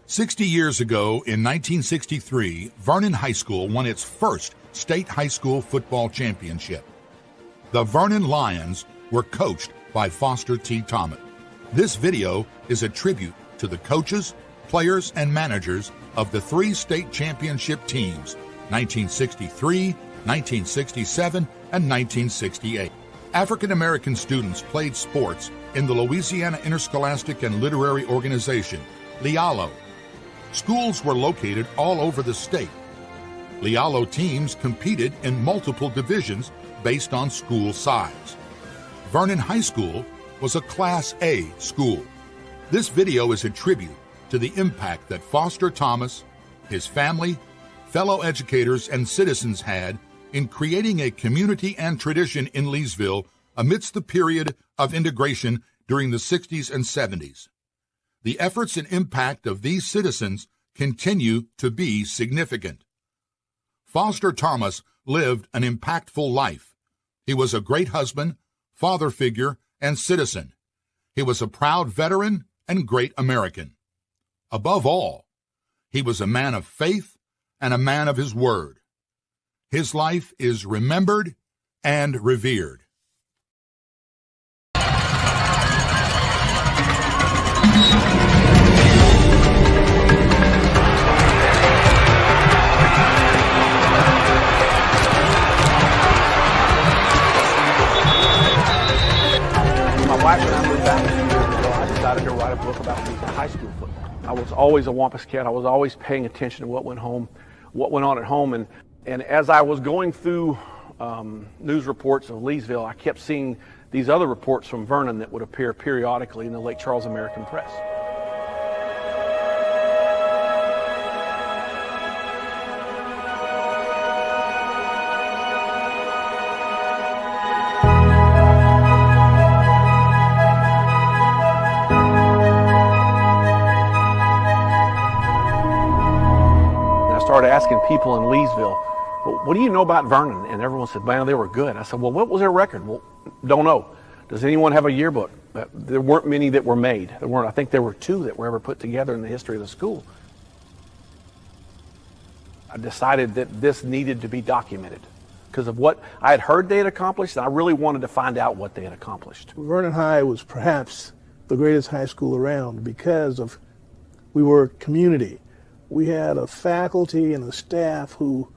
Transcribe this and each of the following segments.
60 years ago, in 1963, Vernon High School won its first state high school football championship. The Vernon Lions were coached by Foster T. Thomas. This video is a tribute to the coaches, players, and managers of the three state championship teams, 1963, 1967, and 1968. African-American students played sports in the Louisiana Interscholastic and Literary Organization, LIALO. Schools were located all over the state. LIALO teams competed in multiple divisions based on school size. Vernon High School was a Class A school. This video is a tribute to the impact that Foster Thomas, his family, fellow educators, and citizens had in creating a community and tradition in Leesville amidst the period of integration during the 60s and 70s. The efforts and impact of these citizens continue to be significant. Foster Thomas lived an impactful life. He was a great husband, father figure, and citizen. He was a proud veteran and great American. Above all, he was a man of faith and a man of his word. His life is remembered and revered. My wife and I moved back a few years ago. I decided to write a book about high school football. I was always a Wampus kid. I was always paying attention to what went on at home. And as I was going through news reports of Leesville, I kept seeing these other reports from Vernon that would appear periodically in the Lake Charles American Press. Started asking people in Leesville, well, what do you know about Vernon? And everyone said, man, they were good. I said, well, what was their record? Well, don't know. Does anyone have a yearbook? There weren't many that were made. I think there were 2 that were ever put together in the history of the school. I decided that this needed to be documented because of what I had heard they had accomplished, and I really wanted to find out what they had accomplished. Vernon High was perhaps the greatest high school around because we were a community. We had a faculty and a staff who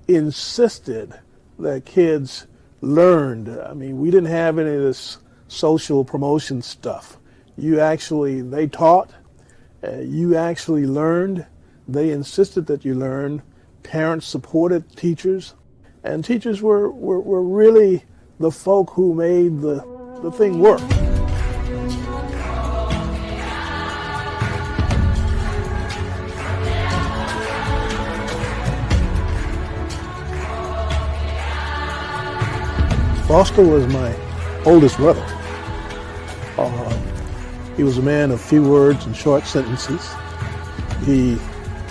insisted that kids learned. I mean, we didn't have any of this social promotion stuff. They taught, you actually learned. They insisted that you learn. Parents supported teachers, and teachers were really the folk who made the thing work. Foster was my oldest brother. He was a man of few words and short sentences. He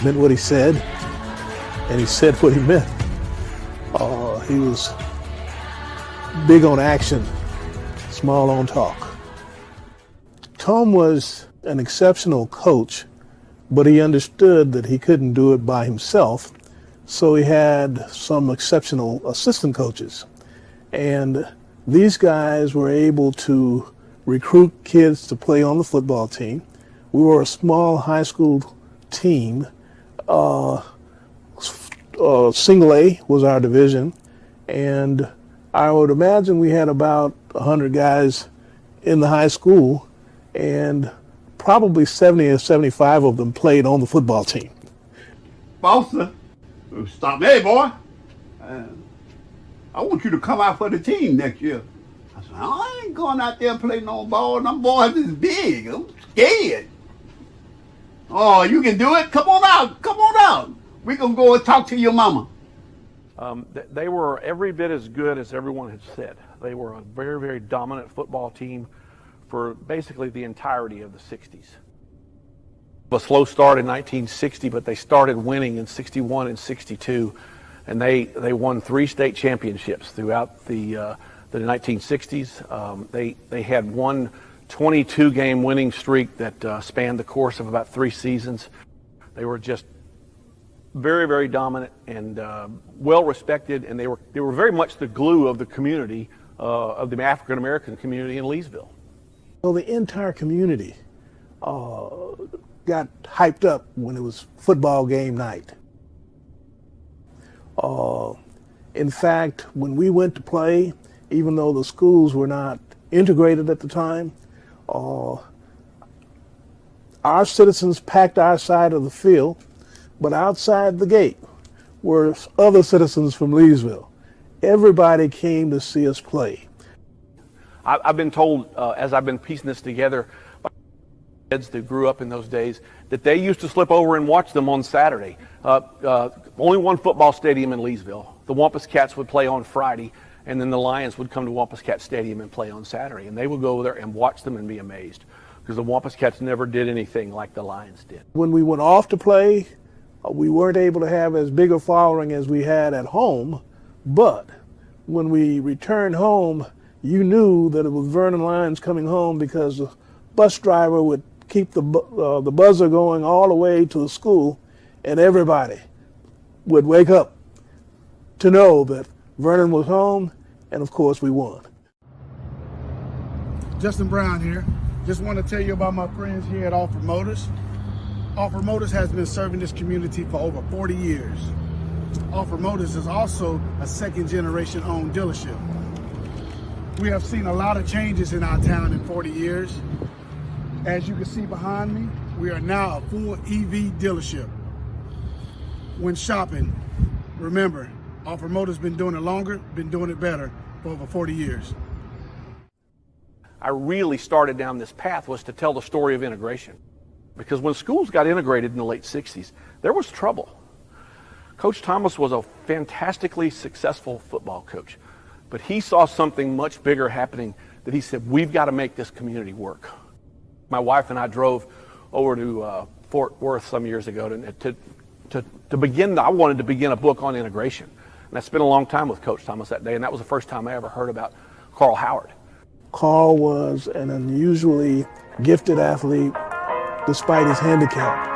meant what he said, and he said what he meant. He was big on action, small on talk. Tom was an exceptional coach, but he understood that he couldn't do it by himself, so he had some exceptional assistant coaches. And these guys were able to recruit kids to play on the football team. We were a small high school team. Single A was our division, and I would imagine we had about 100 guys in the high school, and probably 70 or 75 of them played on the football team. Foster, stop. Hey, boy. I want you to come out for the team next year. I said, I ain't going out there and play no ball. Them boys is big. I'm scared. Oh, you can do it? Come on out. Come on out. We gonna go and talk to your mama. They were every bit as good as everyone had said. They were a very, very dominant football team for basically the entirety of the 60s. A slow start in 1960, but they started winning in 61 and 62, and they won 3 state championships throughout the 1960s. They had one 22-game winning streak that spanned the course of about 3 seasons. They were just very, very dominant and well respected, and they were very much the glue of the community, of the African American community in Leesville. So the entire community got hyped up when it was football game night. In fact, when we went to play, even though the schools were not integrated at the time, our citizens packed our side of the field, but outside the gate were other citizens from Leesville. Everybody came to see us play. I've been told, as I've been piecing this together, by kids that grew up in those days, that they used to slip over and watch them on Saturday. Only one football stadium in Leesville. The Wampus Cats would play on Friday, and then the Lions would come to Wampus Cat Stadium and play on Saturday. And they would go over there and watch them and be amazed, because the Wampus Cats never did anything like the Lions did. When we went off to play, we weren't able to have as big a following as we had at home, but when we returned home, you knew that it was Vernon Lions coming home, because the bus driver would keep the buzzer going all the way to the school, and everybody would wake up to know that Vernon was home, and of course we won. Justin Brown here. Just want to tell you about my friends here at Alfred Motors. Alfred Motors has been serving this community for over 40 years. Alfred Motors is also a second-generation owned dealership. We have seen a lot of changes in our town in 40 years. As you can see behind me, we are now a full EV dealership. When shopping, remember, Alfred Motors been doing it longer, been doing it better for over 40 years. I really started down this path was to tell the story of integration. Because when schools got integrated in the late 60s, there was trouble. Coach Thomas was a fantastically successful football coach, but he saw something much bigger happening that he said, we've got to make this community work. My wife and I drove over to Fort Worth some years ago to begin, I wanted to begin a book on integration. And I spent a long time with Coach Thomas that day, and that was the first time I ever heard about Carl Howard. Carl was an unusually gifted athlete despite his handicap.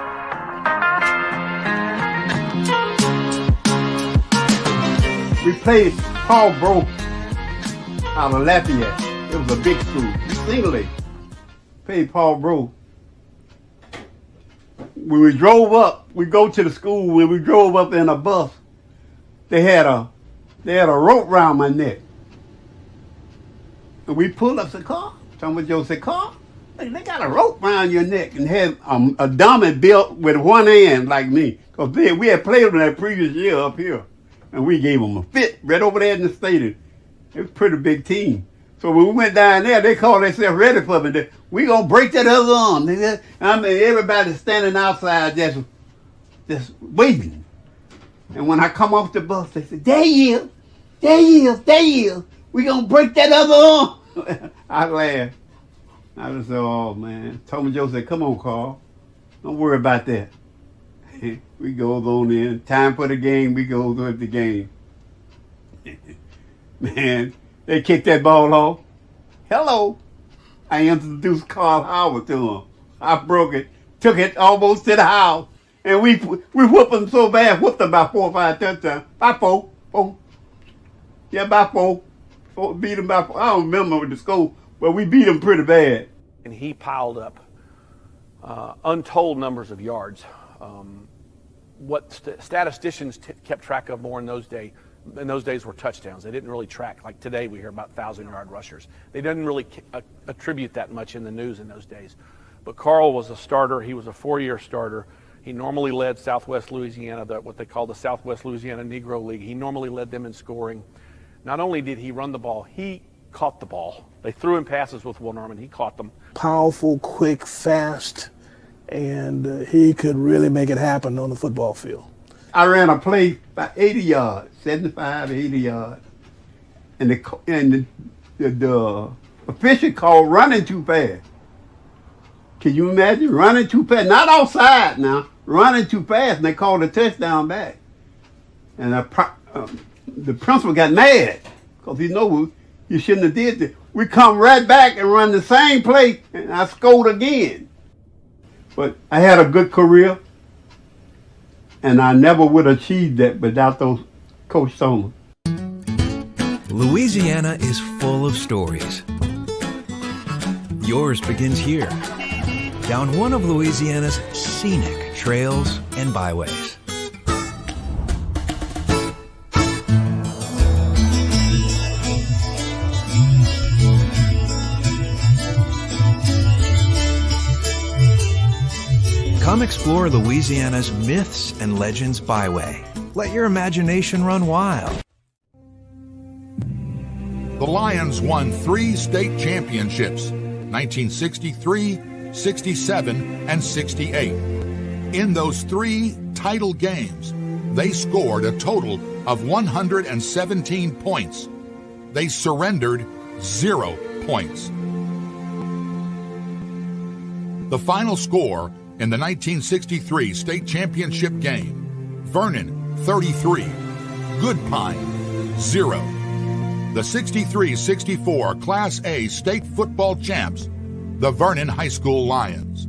We played Paul Broke out of Lafayette. It was a big school. Single A. Played Paul Broke. When we drove up, we go to the school. When we drove up in a bus, they had a rope around my neck. And we pulled up the car. Somebody Joe said, "Carl, they got a rope around your neck," and had a dummy built with one hand like me. Because we had played them that previous year up here. And we gave them a fit right over there in the stadium. It was a pretty big team. So when we went down there, they called themselves ready for me. We gonna break that other arm. I mean, everybody standing outside just waiting. And when I come off the bus, they said, there he is. We gonna break that other arm. I laughed. I just said, oh man. Tommy Joe said, come on, Carl. Don't worry about that. We goes on in. Time for the game, we goes with the game. Man, they kicked that ball off. Hello. I introduced Carl Howard to him. I broke it, took it almost to the house, and we whooped him so bad, whooped him by 4 or 5 touchdowns. By four. Yeah, by four. Beat him by 4. I don't remember with the score, but we beat him pretty bad. And he piled up untold numbers of yards. What statisticians kept track of more in those days were touchdowns. They didn't really track, like today we hear about 1,000-yard rushers. They didn't really attribute that much in the news in those days. But Carl was a starter. He was a 4-year starter. He normally led Southwest Louisiana, what they call the Southwest Louisiana Negro League. He normally led them in scoring. Not only did he run the ball, he caught the ball. They threw him passes with one arm, and he caught them. Powerful, quick, fast, and he could really make it happen on the football field. I ran a play about 80 yards, 75, 80 yards. And the official called running too fast. Can you imagine running too fast? Not outside now, running too fast, and they called a touchdown back. And the principal got mad because he knew you shouldn't have did that. We come right back and run the same play, and I scored again. But I had a good career, and I never would have achieved that without those Coach Somers. Louisiana is full of stories. Yours begins here, down one of Louisiana's scenic trails and byways. Come explore Louisiana's Myths and Legends Byway. Let your imagination run wild. The Lions won 3 state championships, 1963, 67, and 68. In those 3 title games, they scored a total of 117 points. They surrendered 0 points. The final score in the 1963 state championship game, Vernon 33, Goodpine 0. The 63-64 Class A state football champs, the Vernon High School Lions.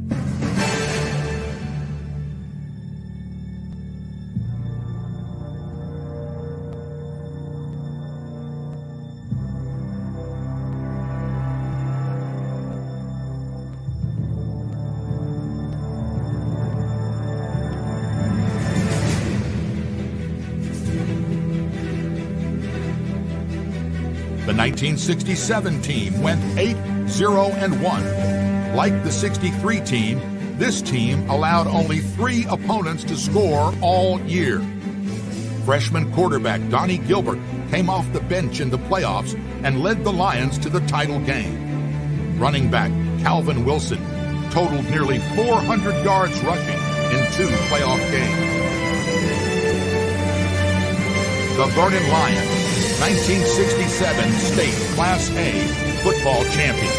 The 1967 team went 8-0-1. Like the 63 team, this team allowed only 3 opponents to score all year. Freshman quarterback Donnie Gilbert came off the bench in the playoffs and led the Lions to the title game. Running back Calvin Wilson totaled nearly 400 yards rushing in 2 playoff games. The Vernon Lions, 1967 state Class A football champions.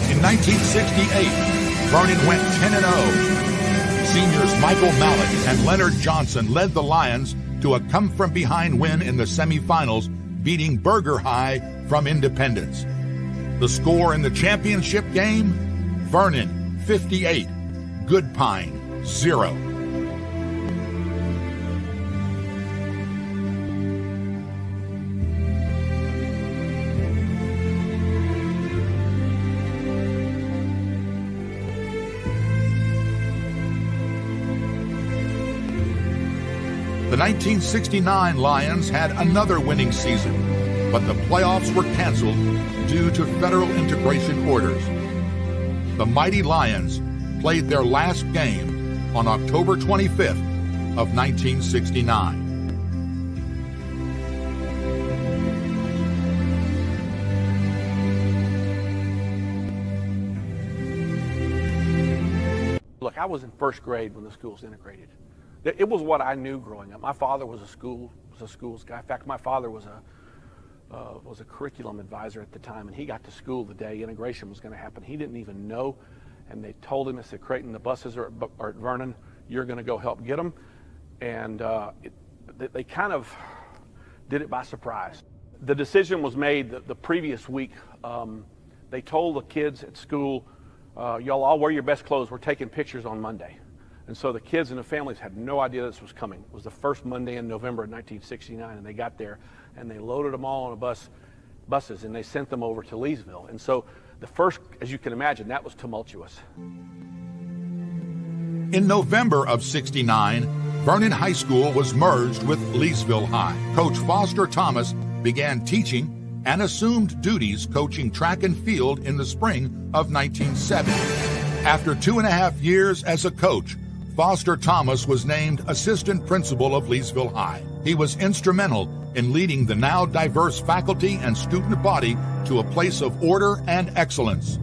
In 1968, Vernon went 10-0. Seniors Michael Mallett and Leonard Johnson led the Lions to a come-from-behind win in the semifinals, beating Burger High from Independence. The score in the championship game, Vernon 58, Goodpine 0. The 1969 Lions had another winning season, but the playoffs were canceled due to federal integration orders. The mighty Lions played their last game on October 25th of 1969. Look, I was in first grade when the school's integrated. It was what I knew growing up. My father was a schools guy. In fact, my father was a curriculum advisor at the time, and he got to school the day integration was going to happen. He didn't even know, and they told him, they said, Creighton, the buses are at Vernon. You're going to go help get them. And they kind of did it by surprise. The decision was made the previous week. They told the kids at school, y'all all wear your best clothes. We're taking pictures on Monday. And so the kids and the families had no idea this was coming. It was the first Monday in November of 1969, and they got there, and they loaded them all on buses, and they sent them over to Leesville. And so the first, as you can imagine, that was tumultuous. In November of '69, Vernon High School was merged with Leesville High. Coach Foster Thomas began teaching and assumed duties coaching track and field in the spring of 1970. After 2.5 years as a coach, Foster Thomas was named assistant principal of Leesville High. He was instrumental in leading the now diverse faculty and student body to a place of order and excellence.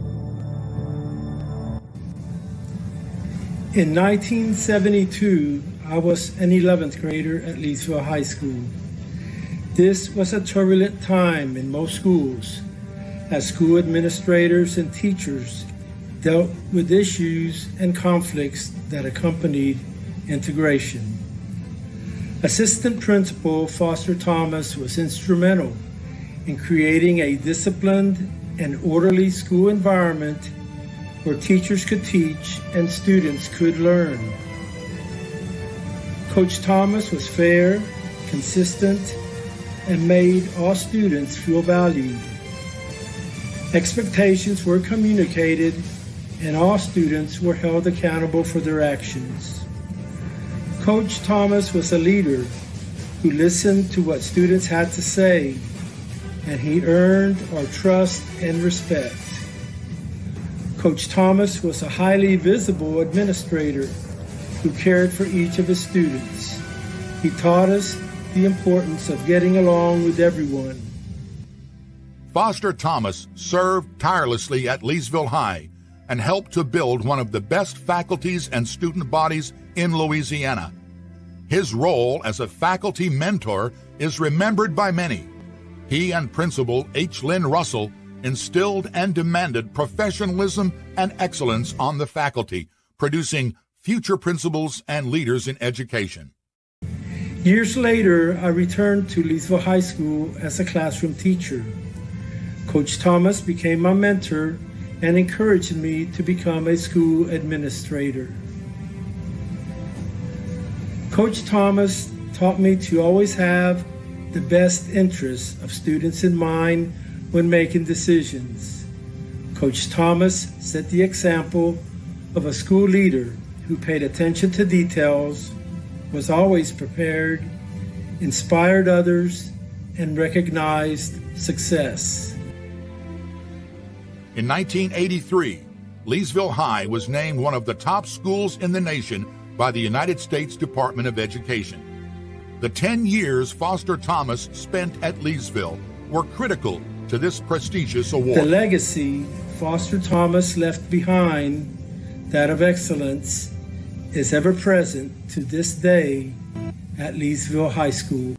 In 1972, I was an 11th grader at Leesville High School. This was a turbulent time in most schools, as school administrators and teachers dealt with issues and conflicts that accompanied integration. Assistant Principal Foster Thomas was instrumental in creating a disciplined and orderly school environment where teachers could teach and students could learn. Coach Thomas was fair, consistent, and made all students feel valued. Expectations were communicated, and all students were held accountable for their actions. Coach Thomas was a leader who listened to what students had to say, and he earned our trust and respect. Coach Thomas was a highly visible administrator who cared for each of his students. He taught us the importance of getting along with everyone. Foster Thomas served tirelessly at Leesville High and helped to build one of the best faculties and student bodies in Louisiana. His role as a faculty mentor is remembered by many. He and Principal H. Lynn Russell instilled and demanded professionalism and excellence on the faculty, producing future principals and leaders in education. Years later, I returned to Leesville High School as a classroom teacher. Coach Thomas became my mentor and encouraged me to become a school administrator. Coach Thomas taught me to always have the best interests of students in mind when making decisions. Coach Thomas set the example of a school leader who paid attention to details, was always prepared, inspired others, and recognized success. In 1983, Leesville High was named one of the top schools in the nation by the United States Department of Education. The 10 years Foster Thomas spent at Leesville were critical to this prestigious award. The legacy Foster Thomas left behind, that of excellence, is ever present to this day at Leesville High School.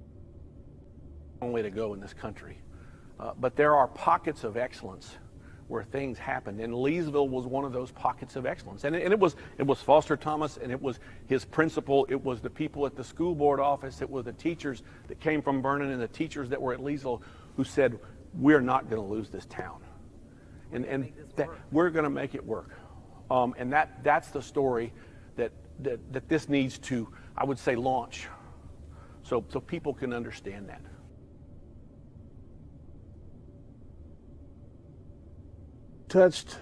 Long way to go in this country, but there are pockets of excellence where things happened, and Leesville was one of those pockets of excellence. And it was Foster Thomas, and it was his principal, it was the people at the school board office, it was the teachers that came from Vernon and the teachers that were at Leesville who said, we're not going to lose this town, and that we're going to make it work. And that's the story that this needs to, I would say, launch, so people can understand that. Touched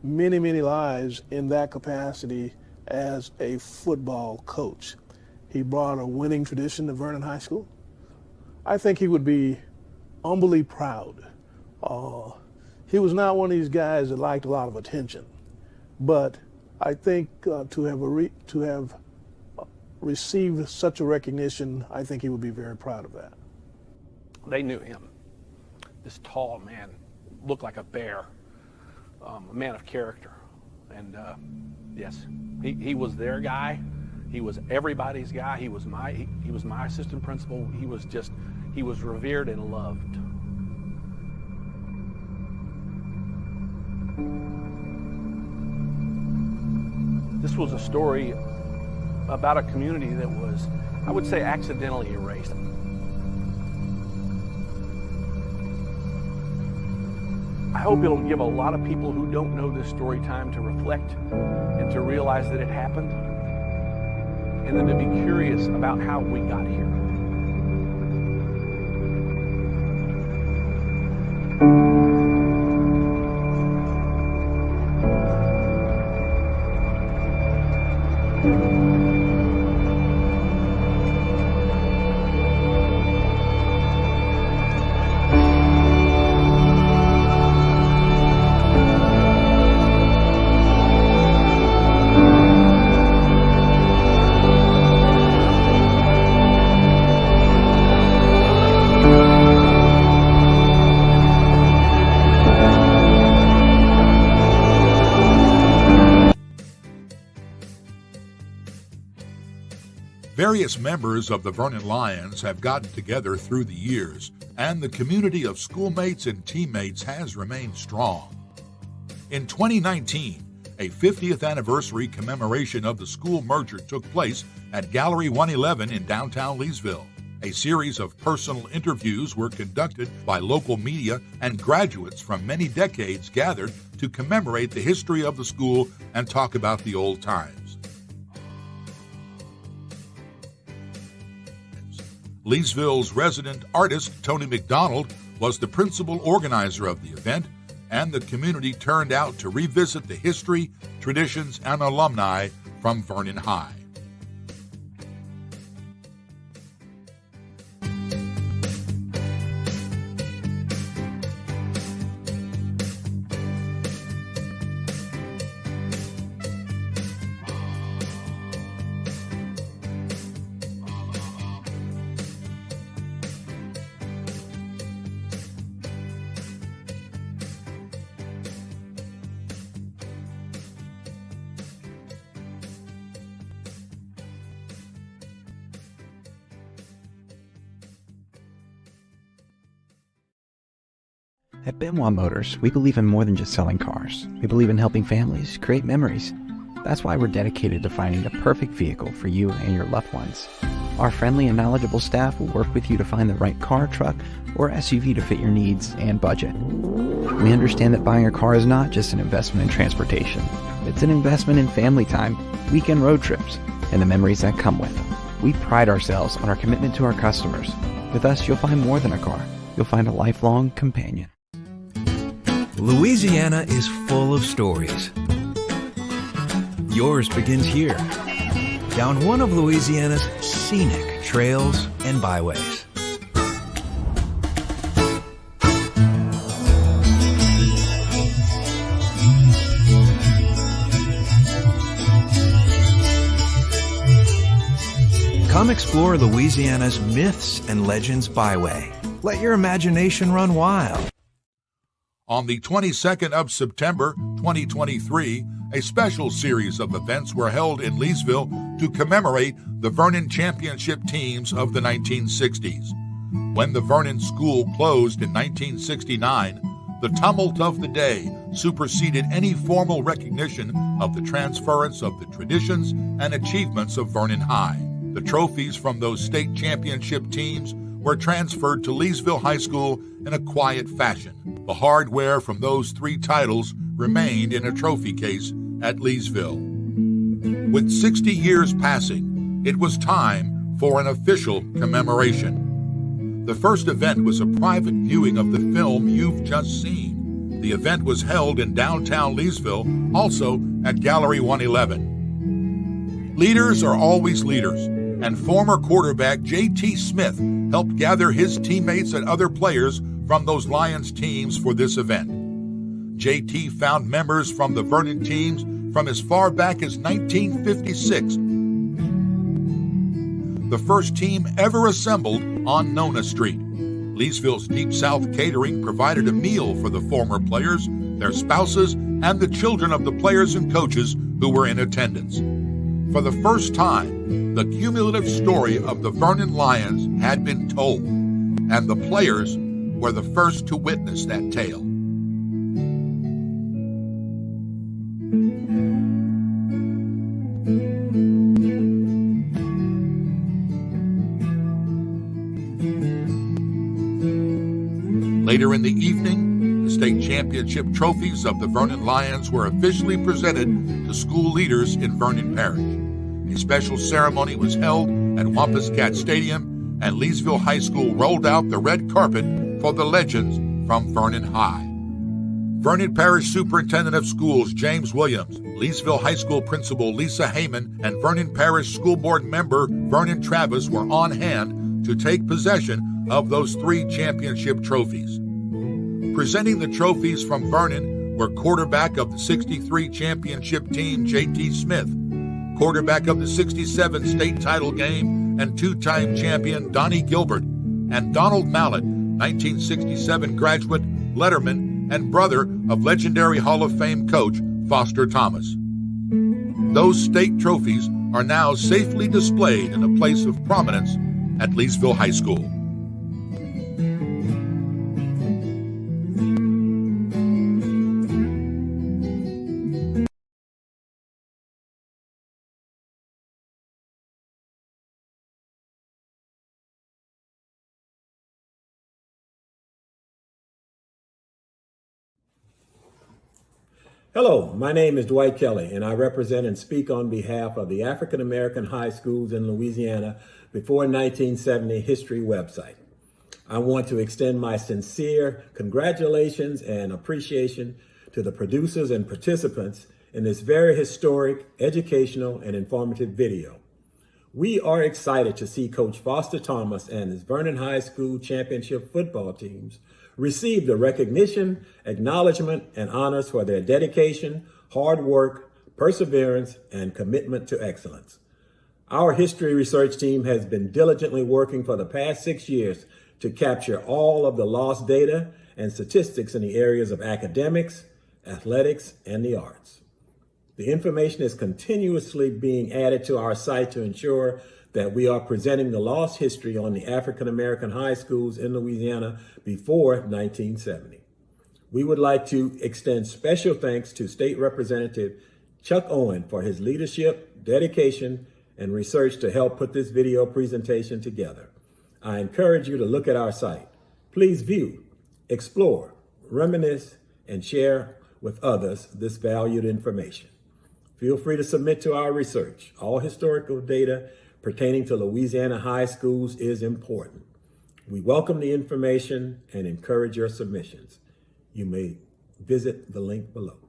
many, many lives in that capacity as a football coach. He brought a winning tradition to Vernon High School. I think he would be humbly proud. He was not one of these guys that liked a lot of attention, but I think to have received such a recognition, I think he would be very proud of that. They knew him. This tall man, looked like a bear, a man of character, and yes, he was their guy. He was everybody's guy. He was my assistant principal. He was revered and loved. This was a story about a community that was, I would say, accidentally erased. I hope it'll give a lot of people who don't know this story time to reflect and to realize that it happened, and then to be curious about how we got here. Various members of the Vernon Lions have gotten together through the years, and the community of schoolmates and teammates has remained strong. In 2019, a 50th anniversary commemoration of the school merger took place at Gallery 111 in downtown Leesville. A series of personal interviews were conducted by local media, and graduates from many decades gathered to commemorate the history of the school and talk about the old times. Leesville's resident artist, Tony McDonald, was the principal organizer of the event, and the community turned out to revisit the history, traditions, and alumni from Vernon High. At Benoit Motors, we believe in more than just selling cars. We believe in helping families create memories. That's why we're dedicated to finding the perfect vehicle for you and your loved ones. Our friendly and knowledgeable staff will work with you to find the right car, truck, or SUV to fit your needs and budget. We understand that buying a car is not just an investment in transportation. It's an investment in family time, weekend road trips, and the memories that come with them. We pride ourselves on our commitment to our customers. With us, you'll find more than a car. You'll find a lifelong companion. Louisiana is full of stories. Yours begins here, down one of Louisiana's scenic trails and byways. Come explore Louisiana's Myths and Legends Byway. Let your imagination run wild. On the 22nd of September 2023, a special series of events were held in Leesville to commemorate the Vernon championship teams of the 1960s. When the Vernon School closed in 1969, the tumult of the day superseded any formal recognition of the transference of the traditions and achievements of Vernon High. The trophies from those state championship teams were transferred to Leesville High School in a quiet fashion. The hardware from those 3 titles remained in a trophy case at Leesville. With 60 years passing, it was time for an official commemoration. The first event was a private viewing of the film you've just seen. The event was held in downtown Leesville, also at Gallery 111. Leaders are always leaders, and former quarterback J.T. Smith helped gather his teammates and other players from those Lions teams for this event. J.T. found members from the Vernon teams from as far back as 1956. The first team ever assembled on Nona Street. Leesville's Deep South Catering provided a meal for the former players, their spouses, and the children of the players and coaches who were in attendance. For the first time, the cumulative story of the Vernon Lions had been told, and the players were the first to witness that tale. Later in the evening, the state championship trophies of the Vernon Lions were officially presented to school leaders in Vernon Parish. A special ceremony was held at Wampus Cat Stadium, and Leesville High School rolled out the red carpet for the legends from Vernon High. Vernon Parish Superintendent of Schools James Williams, Leesville High School Principal Lisa Heyman, and Vernon Parish School Board member Vernon Travis were on hand to take possession of those 3 championship trophies. Presenting the trophies from Vernon were quarterback of the 63 championship team J.T. Smith, quarterback of the 67 state title game and 2-time champion Donnie Gilbert, and Donald Mallett, 1967 graduate, letterman, and brother of legendary Hall of Fame coach Foster Thomas. Those state trophies are now safely displayed in a place of prominence at Leesville High School. Hello, my name is Dwight Kelly, and I represent and speak on behalf of the African American High Schools in Louisiana Before 1970 History website. I want to extend my sincere congratulations and appreciation to the producers and participants in this very historic, educational, and informative video. We are excited to see Coach Foster Thomas and his Vernon High School championship football teams receive the recognition, acknowledgement, and honors for their dedication, hard work, perseverance, and commitment to excellence. Our history research team has been diligently working for the past 6 years to capture all of the lost data and statistics in the areas of academics, athletics, and the arts. The information is continuously being added to our site to ensure that we are presenting the lost history on the African American high schools in Louisiana before 1970. We would like to extend special thanks to State Representative Chuck Owen for his leadership, dedication, and research to help put this video presentation together. I encourage you to look at our site. Please view, explore, reminisce, and share with others this valued information. Feel free to submit to our research. All historical data pertaining to Louisiana high schools is important. We welcome the information and encourage your submissions. You may visit the link below.